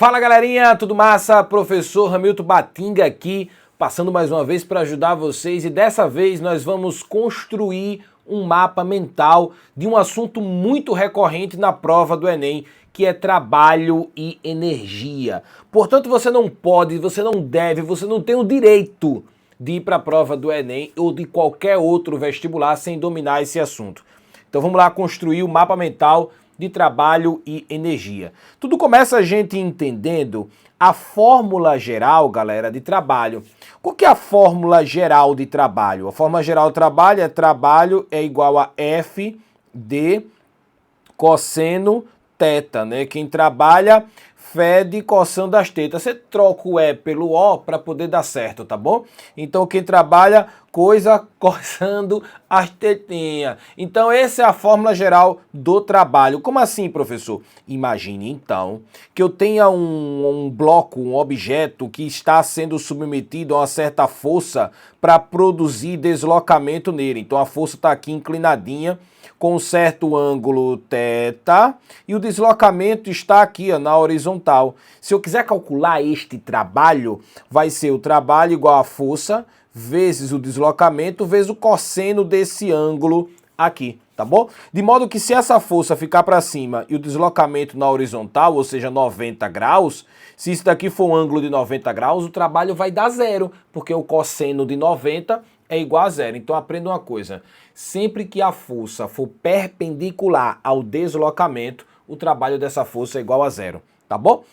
Fala galerinha, tudo massa? Professor Hamilton Batinga aqui, passando mais uma vez para ajudar vocês, e dessa vez nós vamos construir um mapa mental de um assunto muito recorrente na prova do Enem, que é trabalho e energia. Portanto, você não pode, você não deve, você não tem o direito de ir para a prova do Enem ou de qualquer outro vestibular sem dominar esse assunto. Então vamos lá construir o mapa mental de trabalho e energia. Tudo começa a gente entendendo a fórmula geral, galera, de trabalho. Qual que é a fórmula geral de trabalho? A fórmula geral de trabalho é igual a F de cosseno teta, né? Quem trabalha fede coçando as tetas. Você troca o E pelo O para poder dar certo, tá bom? Então quem trabalha, coisa coçando as tetinhas. Então essa é a fórmula geral do trabalho. Como assim, professor? Imagine então que eu tenha um bloco, um objeto que está sendo submetido a uma certa força para produzir deslocamento nele. Então a força está aqui inclinadinha, com um certo ângulo θ, e o deslocamento está aqui, ó, na horizontal. Se eu quiser calcular este trabalho, vai ser o trabalho igual a força vezes o deslocamento vezes o cosseno desse ângulo aqui, tá bom? De modo que se essa força ficar para cima e o deslocamento na horizontal, ou seja, 90 graus, se isso daqui for um ângulo de 90 graus, o trabalho vai dar zero, porque o cosseno de 90 é igual a zero. Então aprenda uma coisa, sempre que a força for perpendicular ao deslocamento, o trabalho dessa força é igual a zero, tá bom?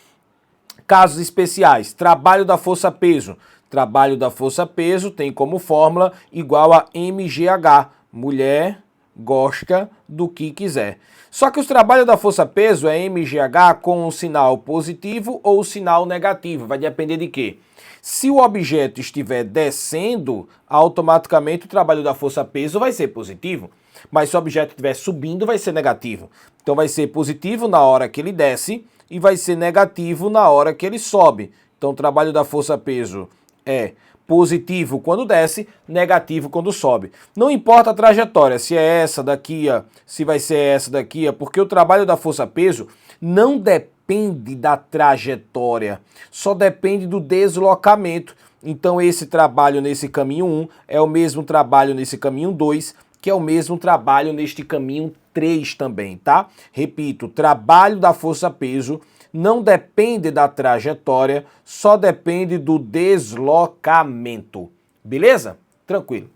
Casos especiais, trabalho da força-peso. Trabalho da força-peso tem como fórmula igual a mgh, mulher gosta do que quiser. Só que os trabalhos da força-peso é mgh com um sinal positivo ou sinal negativo, vai depender de quê? Se o objeto estiver descendo, automaticamente o trabalho da força-peso vai ser positivo, mas se o objeto estiver subindo, vai ser negativo. Então vai ser positivo na hora que ele desce e vai ser negativo na hora que ele sobe. Então o trabalho da força-peso é positivo quando desce, negativo quando sobe. Não importa a trajetória, se é essa daqui, se vai ser essa daqui, porque o trabalho da força-peso não depende da trajetória, só depende do deslocamento. Então esse trabalho nesse caminho 1 é o mesmo trabalho nesse caminho 2, que é o mesmo trabalho neste caminho 3 também, tá? Repito, o trabalho da força-peso não depende da trajetória, só depende do deslocamento. Beleza? Tranquilo.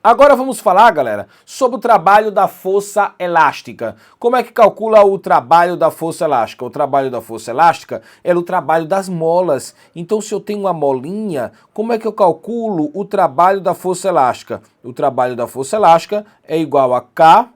Agora vamos falar, galera, sobre o trabalho da força elástica. Como é que calcula o trabalho da força elástica? O trabalho da força elástica é o trabalho das molas. Então, se eu tenho uma molinha, como é que eu calculo o trabalho da força elástica? O trabalho da força elástica é igual a kx²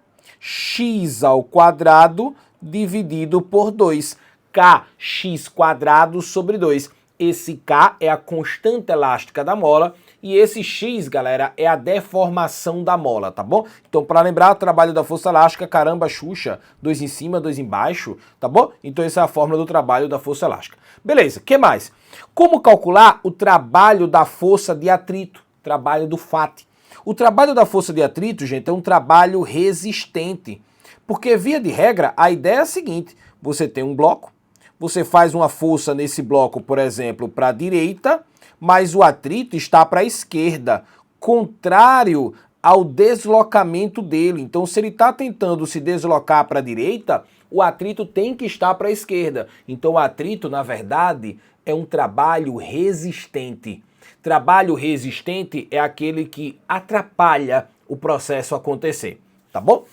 dividido por 2. Kx² sobre 2. Esse K é a constante elástica da mola e esse X, galera, é a deformação da mola, tá bom? Então, para lembrar, o trabalho da força elástica, caramba, Xuxa, 2 em cima, 2 embaixo, tá bom? Então, essa é a fórmula do trabalho da força elástica. Beleza, o que mais? Como calcular o trabalho da força de atrito, trabalho do FAT? O trabalho da força de atrito, gente, é um trabalho resistente, porque, via de regra, a ideia é a seguinte: você tem um bloco, você faz uma força nesse bloco, por exemplo, para a direita, mas o atrito está para a esquerda, contrário ao deslocamento dele. Então, se ele está tentando se deslocar para a direita, o atrito tem que estar para a esquerda. Então, o atrito, na verdade, é um trabalho resistente. Trabalho resistente é aquele que atrapalha o processo acontecer, tá bom?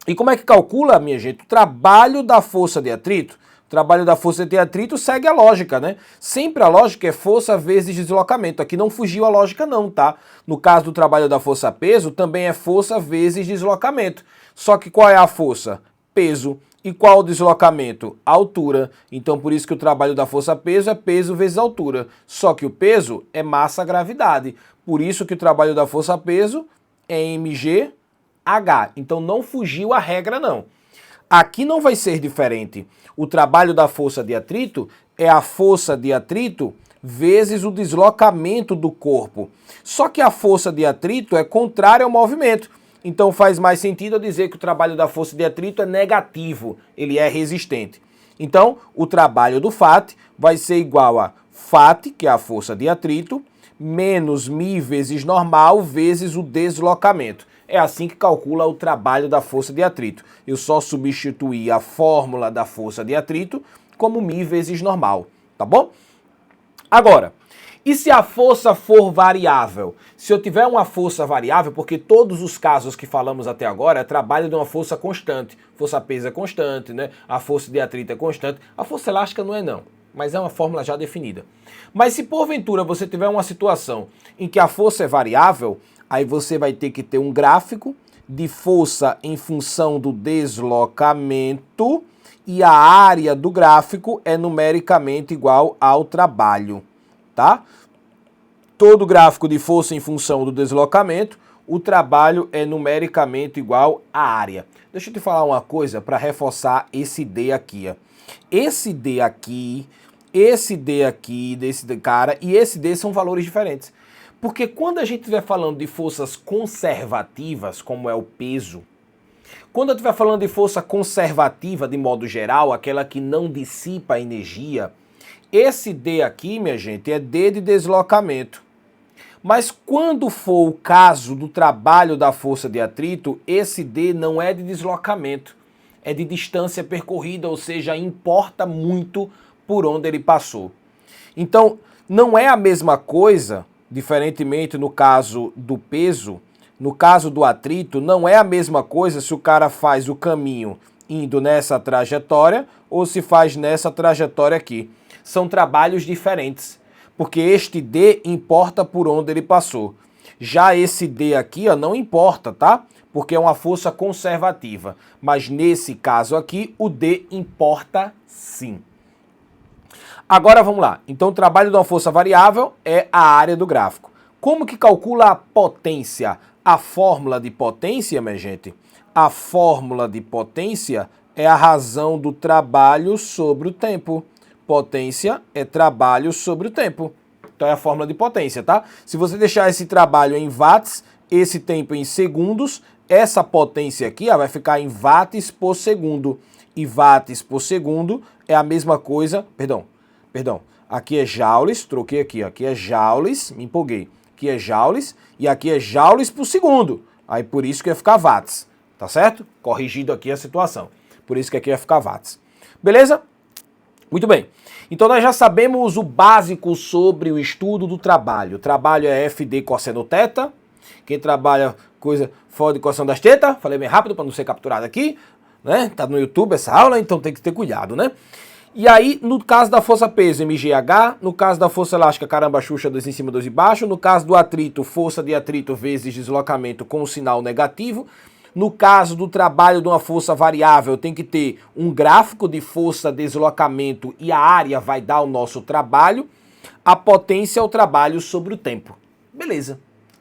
E como é que calcula, minha gente, o trabalho da força de atrito? O trabalho da força de atrito segue a lógica, né? Sempre a lógica é força vezes deslocamento. Aqui não fugiu a lógica não, tá? No caso do trabalho da força-peso, também é força vezes deslocamento. Só que qual é a força? Peso. E qual o deslocamento? Altura. Então por isso que o trabalho da força-peso é peso vezes altura. Só que o peso é massa-gravidade. Por isso que o trabalho da força-peso é mgh. Então não fugiu a regra não. Aqui não vai ser diferente. O trabalho da força de atrito é a força de atrito vezes o deslocamento do corpo. Só que a força de atrito é contrária ao movimento. Então faz mais sentido eu dizer que o trabalho da força de atrito é negativo, ele é resistente. Então, o trabalho do FAT vai ser igual a FAT, que é a força de atrito, menos μ vezes normal vezes o deslocamento. É assim que calcula o trabalho da força de atrito. Eu só substituí a fórmula da força de atrito como μ vezes normal, tá bom? Agora, e se a força for variável? Se eu tiver uma força variável, porque todos os casos que falamos até agora é trabalho de uma força constante. Força peso é constante, né? A força de atrito é constante. A força elástica não é não, mas é uma fórmula já definida. Mas se porventura você tiver uma situação em que a força é variável, aí você vai ter que ter um gráfico de força em função do deslocamento e a área do gráfico é numericamente igual ao trabalho, tá? Todo gráfico de força em função do deslocamento, o trabalho é numericamente igual à área. Deixa eu te falar uma coisa para reforçar esse D aqui, ó. Esse D aqui, desse cara e esse D são valores diferentes. Porque quando a gente estiver falando de forças conservativas, como é o peso, quando eu estiver falando de força conservativa de modo geral, aquela que não dissipa a energia, esse D aqui, minha gente, é D de deslocamento. Mas quando for o caso do trabalho da força de atrito, esse D não é de deslocamento, é de distância percorrida, ou seja, importa muito por onde ele passou. Então, não é a mesma coisa, diferentemente no caso do peso, no caso do atrito, não é a mesma coisa se o cara faz o caminho indo nessa trajetória ou se faz nessa trajetória aqui. São trabalhos diferentes, porque este D importa por onde ele passou. Já esse D aqui, ó, não importa, tá? Porque é uma força conservativa. Mas nesse caso aqui, o D importa sim. Agora vamos lá. Então o trabalho de uma força variável é a área do gráfico. Como que calcula a potência? A fórmula de potência, minha gente, a fórmula de potência é a razão do trabalho sobre o tempo. Potência é trabalho sobre o tempo. Então é a fórmula de potência, tá? Se você deixar esse trabalho em watts, esse tempo em segundos, essa potência aqui vai ficar em watts por segundo. E watts por segundo é a mesma coisa, perdão, aqui é joules, troquei aqui, aqui é joules, me empolguei. Aqui é joules e aqui é joules por segundo. Aí por isso que ia ficar watts, tá certo? Corrigido aqui a situação. Por isso que aqui ia ficar watts. Beleza? Muito bem. Então nós já sabemos o básico sobre o estudo do trabalho. O trabalho é FD cosseno θ. Quem trabalha coisa fora de cosseno das tetas, falei bem rápido para não ser capturado aqui, né? Tá no YouTube essa aula, então tem que ter cuidado, né? E aí, no caso da força peso, MGH, no caso da força elástica, caramba, Xuxa, 2 em cima, 2 embaixo, no caso do atrito, força de atrito vezes deslocamento com sinal negativo, no caso do trabalho de uma força variável, tem que ter um gráfico de força, deslocamento e a área vai dar o nosso trabalho, a potência é o trabalho sobre o tempo. Beleza.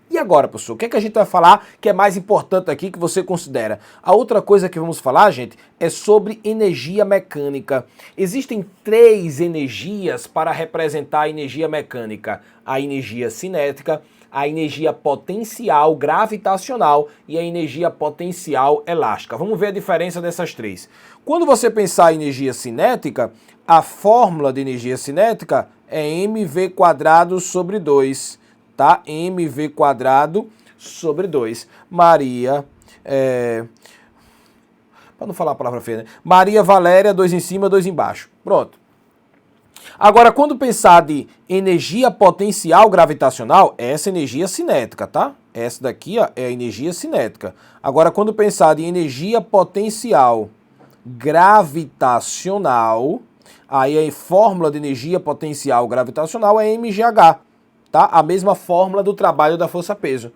E agora, professor, o que é que a gente vai falar que é mais importante aqui que você considera? A outra coisa que vamos falar, gente, é sobre energia mecânica. Existem 3 energias para representar a energia mecânica. A energia cinética, a energia potencial gravitacional e a energia potencial elástica. Vamos ver a diferença dessas 3. Quando você pensar em energia cinética, a fórmula de energia cinética é mv² sobre 2. Tá? mv² sobre 2. Maria, para não falar a palavra feia, né? Maria Valéria, 2 em cima, 2 embaixo. Pronto. Agora, quando pensar de energia potencial gravitacional, é essa energia cinética, tá? Essa daqui, ó, é a energia cinética. Agora, quando pensar de energia potencial gravitacional, aí a fórmula de energia potencial gravitacional é mgh. Tá? A mesma fórmula do trabalho da força-peso.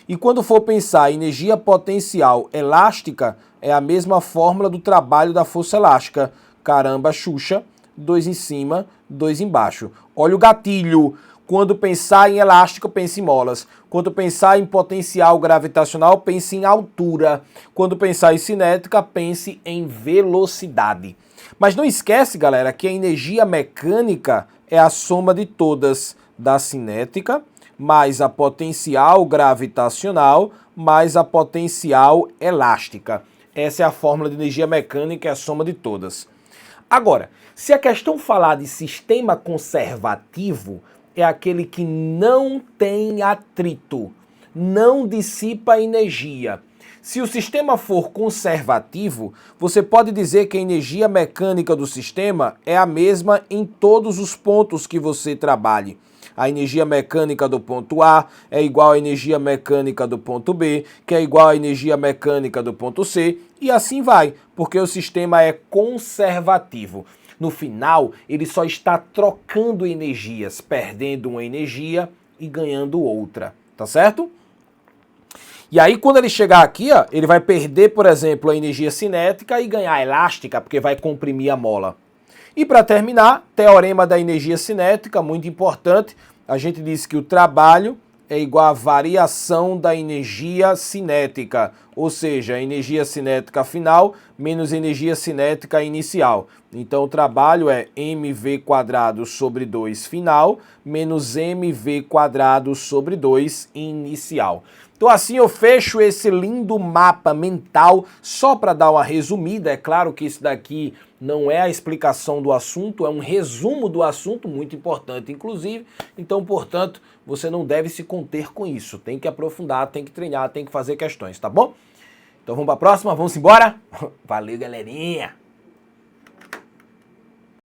E quando for pensar em energia potencial elástica, é a mesma fórmula do trabalho da força elástica. Caramba, Xuxa, 2 em cima, 2 embaixo. Olha o gatilho. Quando pensar em elástico, pense em molas. Quando pensar em potencial gravitacional, pense em altura. Quando pensar em cinética, pense em velocidade. Mas não esquece, galera, que a energia mecânica é a soma de todas, da cinética, mais a potencial gravitacional, mais a potencial elástica. Essa é a fórmula de energia mecânica, é a soma de todas. Agora, se a questão falar de sistema conservativo, é aquele que não tem atrito, não dissipa energia. Se o sistema for conservativo, você pode dizer que a energia mecânica do sistema é a mesma em todos os pontos que você trabalhe. A energia mecânica do ponto A é igual à energia mecânica do ponto B, que é igual à energia mecânica do ponto C, e assim vai, porque o sistema é conservativo. No final, ele só está trocando energias, perdendo uma energia e ganhando outra, tá certo? E aí, quando ele chegar aqui, ó, ele vai perder, por exemplo, a energia cinética e ganhar a elástica, porque vai comprimir a mola. E para terminar, teorema da energia cinética, muito importante, a gente diz que o trabalho é igual à variação da energia cinética, ou seja, a energia cinética final menos energia cinética inicial. Então o trabalho é mv² sobre 2 final menos mv² sobre 2 inicial. Então assim eu fecho esse lindo mapa mental só para dar uma resumida. É claro que isso daqui não é a explicação do assunto, é um resumo do assunto, muito importante inclusive. Então, portanto, você não deve se conter com isso. Tem que aprofundar, tem que treinar, tem que fazer questões, tá bom? Então vamos para a próxima, vamos embora? Valeu, galerinha!